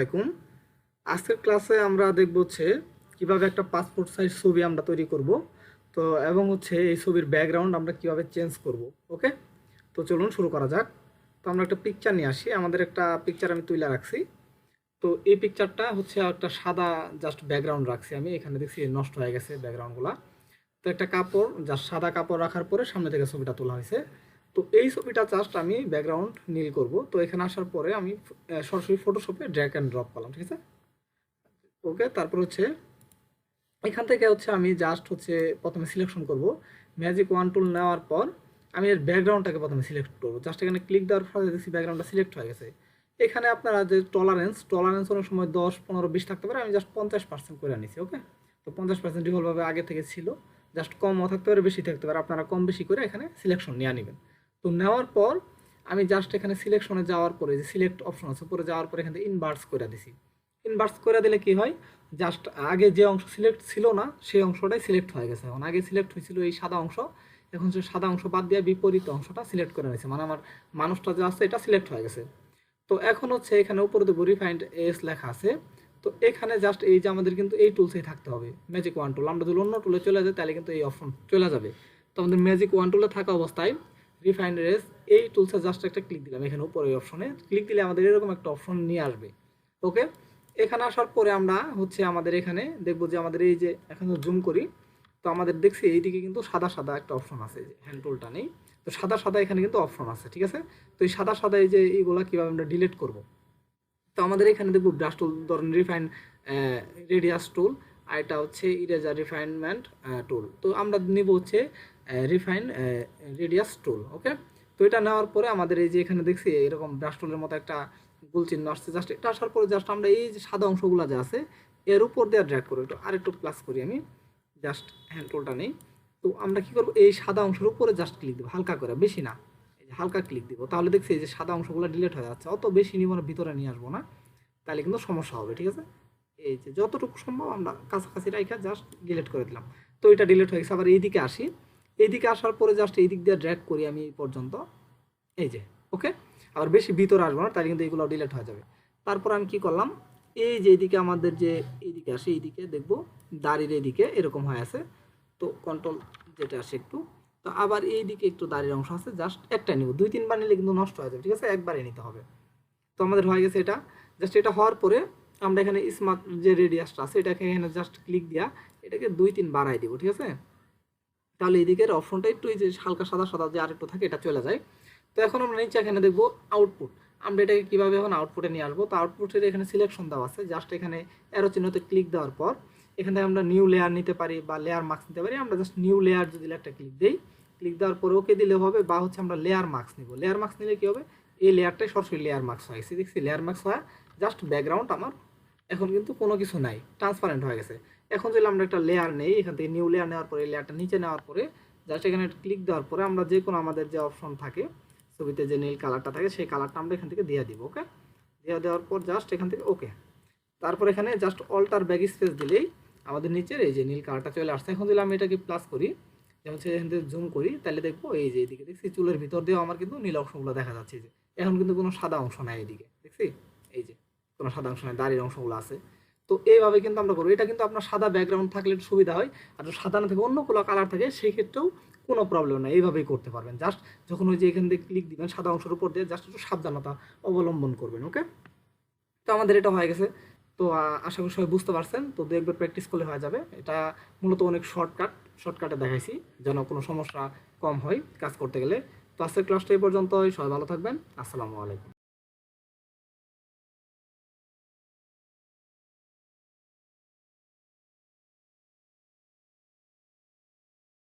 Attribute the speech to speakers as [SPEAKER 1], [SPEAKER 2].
[SPEAKER 1] আলাইকুম। আজকের ক্লাসে আমরা দেখব কিভাবে একটা পাসপোর্ট সাইজ ছবি আমরা তৈরি করব। তো এবং এই ছবির ব্যাকগ্রাউন্ড আমরা কিভাবে চেঞ্জ করব। ওকে, তো চলুন শুরু করা যাক। তো আমরা একটা পিকচার নিয়ে আসি। আমাদের একটা পিকচার আমি তুলে রাখছি। তো এই পিকচারটা একটা সাদা জাস্ট ব্যাকগ্রাউন্ড রাখছি আমি। এখানে দেখছি নষ্ট হয়ে গেছে ব্যাকগ্রাউন্ডগুলা। তো একটা কাপড় জাস্ট সাদা কাপড় রাখার পরে সামনে থেকে ছবিটা তোলা হয়েছে। তো এই ছবিটা জাস্ট আমি ব্যাকগ্রাউন্ড নীল করব। তো এখানে আসার পরে আমি সরাসরি ফটোশপে ড্র্যাগ অ্যান্ড ড্রপ করলাম, ঠিক আছে। ওকে, তারপর এখান থেকে আমি জাস্ট প্রথমে সিলেকশন করব। ম্যাজিক ওয়ান টুল নেওয়ার পর আমি এর ব্যাকগ্রাউন্ডটাকে প্রথমে সিলেক্ট করব। জাস্ট এখানে ক্লিক দেওয়ার ফলে দেখছি ব্যাকগ্রাউন্ডটা সিলেক্ট হয়ে গেছে। এখানে আপনারা যে টলারেন্স অনেক সময় 10, 15, 20 থাকতে পারে। আমি জাস্ট 50% করে নিছি। ওকে, তো 50% ডিফল্টভাবে আগে থেকে ছিল। জাস্ট কমও থাকতে পারে, বেশি থাকতে পারে, আপনারা কম বেশি করে এখানে সিলেকশন নিয়ে নেবেন। তো নেওয়ার পর আমি জাস্ট এখানে সিলেকশনে যাওয়ার পরে যে সিলেক্ট অপশন আছে উপরে যাওয়ার পরে এখানে ইনভার্স করে দিছি। ইনভার্স করে দিলে কি হয়, জাস্ট আগে যে অংশ সিলেক্ট ছিল না সেই অংশটাই সিলেক্ট হয়ে গেছে। এখন আগে সিলেক্ট হয়েছিল এই সাদা অংশ, এখন সে সাদা অংশ বাদ দিয়ে বিপরীত অংশটা সিলেক্ট করে নিয়েছে, মানে আমার মানুষটা যে আছে এটা সিলেক্ট হয়ে গেছে। তো এখন এখানে উপরে দেখবো রিফাইন্ড এস লেখা আছে। তো এখানে জাস্ট এই যে আমাদের কিন্তু এই টুলসেই থাকতে হবে, ম্যাজিক ওয়ান টুল। আমরা যদি অন্য টুলে চলে যাই তাহলে কিন্তু এই অপশন চলে যাবে। তো আমাদের ম্যাজিক ওয়ান টুলে থাকা অবস্থায় রিফাইন্ড এস এই টুলসে জাস্ট একটা ক্লিক দিলাম। এখানে উপরে এই অপশনে ক্লিক দিলে আমাদের এরকম একটা অপশন নিয়ে আসবে। ওকে, এখানে আসার পরে আমরা আমাদের এখানে দেখবো যে আমাদের এই যে এখন জুম করি, তো আমাদের দেখছি এইদিকে কিন্তু সাদা সাদা একটা অপশন আছে, যে হ্যান্ড টুলটা নেই। তো সাদা সাদা এখানে কিন্তু অপশন আছে, ঠিক আছে। তো এই সাদা সাদা এই যে এইগুলা কিভাবে আমরা ডিলিট করব। তো আমাদের এখানে দেখবো ব্রাশ টুল, ধরেন রিফাইন রেডিয়াস টুল, আর এটা ইরেজার রিফাইনমেন্ট টুল। তো আমরা নিব রিফাইন রেডিয়াস টুল। ওকে, তো এটা নেওয়ার পরে আমাদের এই যে এখানে দেখছি এরকম ব্রাশ টুলের মতো একটা গোল চিহ্ন আসছে। জাস্ট এটা আসার পরে জাস্ট আমরা এই যে সাদা অংশগুলো যে আছে এর উপর দিয়ে ড্র্যাগ করবো। একটু আরেকটু প্লাস করি আমি, জাস্ট হ্যান্ড টুলটা নেই। তো আমরা কি করব, এই সাদা অংশের উপরে জাস্ট ক্লিক দেবো, হালকা করে, বেশি না, এই যে হালকা ক্লিক দিব। তাহলে দেখছি এই যে সাদা অংশগুলো ডিলিট হয়ে যাচ্ছে। অত বেশি নিব না, ভিতরে নিয়ে আসবো না, তাহলে কিন্তু সমস্যা হবে, ঠিক আছে। এই যে যতটুকু সম্ভব আমরা কাছাকাছি রাখা জাস্ট ডিলিট করে দিলাম। তো এটা ডিলিট হয়ে গেছে। আবার এইদিকে আসি, এইদিকে আসার পরে জাস্ট এই দিক দিয়ে ড্র্যাগ করি আমি এই পর্যন্ত, এই যে। ওকে, আবার বেশি ভিতরে আসবো না, তাহলে কিন্তু এইগুলো ডিলিট হয়ে যাবে। তারপর আমি কি করলাম, এই যে এইদিকে আমাদের যে এইদিকে আসে, এইদিকে দেখবো দাড়ির এইদিকে এরকম হয়ে আছে। তো কন্ট্রোল যেটা আসে একটু, তো আবার এইদিকে একটু দাড়ির অংশ আছে, জাস্ট একটা নিব। 2-3 বার নিলে কিন্তু নষ্ট হয়ে যাবে, ঠিক আছে, একবারে নিতে হবে। তো আমাদের হয়ে গেছে এটা। জাস্ট এটা হওয়ার পরে আমরা এখানে স্মার্ট যে রেডিয়াসটা আছে এটাকে এখানে জাস্ট ক্লিক দিয়া এটাকে 2-3 বাড়াই দিব, ঠিক আছে। তাহলে এদিকের অপশনটা একটু এই যে হালকা সাদা সাদা যে আরেকটু থাকে এটা চলে যায়। তো এখন আমরা নিচে এখানে দেখবো আউটপুট। আমরা এটাকে কীভাবে এখন আউটপুটে নিয়ে আসবো। তো আউটপুটের এখানে সিলেকশন দেওয়া আছে, জাস্ট এখানে অ্যারো চিহ্নতে ক্লিক দেওয়ার পর এখানে আমরা নিউ লেয়ার নিতে পারি বা লেয়ার মার্কস নিতে পারি। আমরা জাস্ট নিউ লেয়ার যদি একটা ক্লিক দিই, ক্লিক দেওয়ার পর ওকে দিলে হবে, বা আমরা লেয়ার মার্কস নিব। লেয়ার মার্কস নিলে কী হবে, এই লেয়ারটাই সরাসরি লেয়ার মার্কস হয়ে গেছে। দেখছি লেয়ার মার্কস হয়, জাস্ট ব্যাকগ্রাউন্ড আমার এখন কিন্তু কোনো কিছু নাই, ট্রান্সপারেন্ট হয়ে গেছে। এখন যদি আমরা একটা লেয়ার নেই, এখান থেকে নিউ লেয়ার নেওয়ার পরে লেয়ারটা নিচে নেওয়ার পরে জাস্ট এখানে ক্লিক দেওয়ার পরে আমরা যে কোনো আমাদের যে অপশন থাকে ছবিতে যে নীল কালারটা থাকে সেই কালারটা আমরা এখান থেকে দিয়ে দিব। ওকে, দিয়ে দেওয়ার পর জাস্ট এখান থেকে ওকে, তারপর এখানে জাস্ট অল্টার ব্যাক স্পেস দিলেই আমাদের নিচের এই যে নীল কালারটা চলে আসছে। এখন যদি আমি এটাকে প্লাস করি, যেমন এখান থেকে জুম করি, তাহলে দেখবো এই যে এইদিকে দেখছি চুলের ভিতর দিয়েও আমার কিন্তু নীল অংশগুলো দেখা যাচ্ছে। যে এখন কিন্তু কোনো সাদা অংশ নাই, এইদিকে দেখছি এই যে কোনো সাদা অংশ নাই, দাড়ির অংশগুলো আছে। তো এইভাবে কিন্তু আমরা করবো। এটা কিন্তু আপনার সাদা ব্যাকগ্রাউন্ড থাকলে একটু সুবিধা হয়, আর সাদা না থেকে অন্য কোনো কালার থাকে সেই ক্ষেত্রেও কোনো প্রবলেম নেই, এইভাবেই করতে পারবেন। জাস্ট যখন ওই যে এখান থেকে ক্লিক দিবেন সাদা অংশের উপর দিয়ে জাস্ট একটু সাবধানতা অবলম্বন করবেন। ওকে, তো আমাদের এটা হয়ে গেছে। তো আশা করি সবাই বুঝতে পারছেন। তো 2-একবার প্র্যাকটিস করলে হয়ে যাবে। এটা মূলত অনেক শর্টকাটে দেখাইছি যেন কোনো সমস্যা কম হয় কাজ করতে গেলে। তো আজকের ক্লাসটা এই পর্যন্তই। সবাই ভালো থাকবেন। আসসালামু আলাইকুম।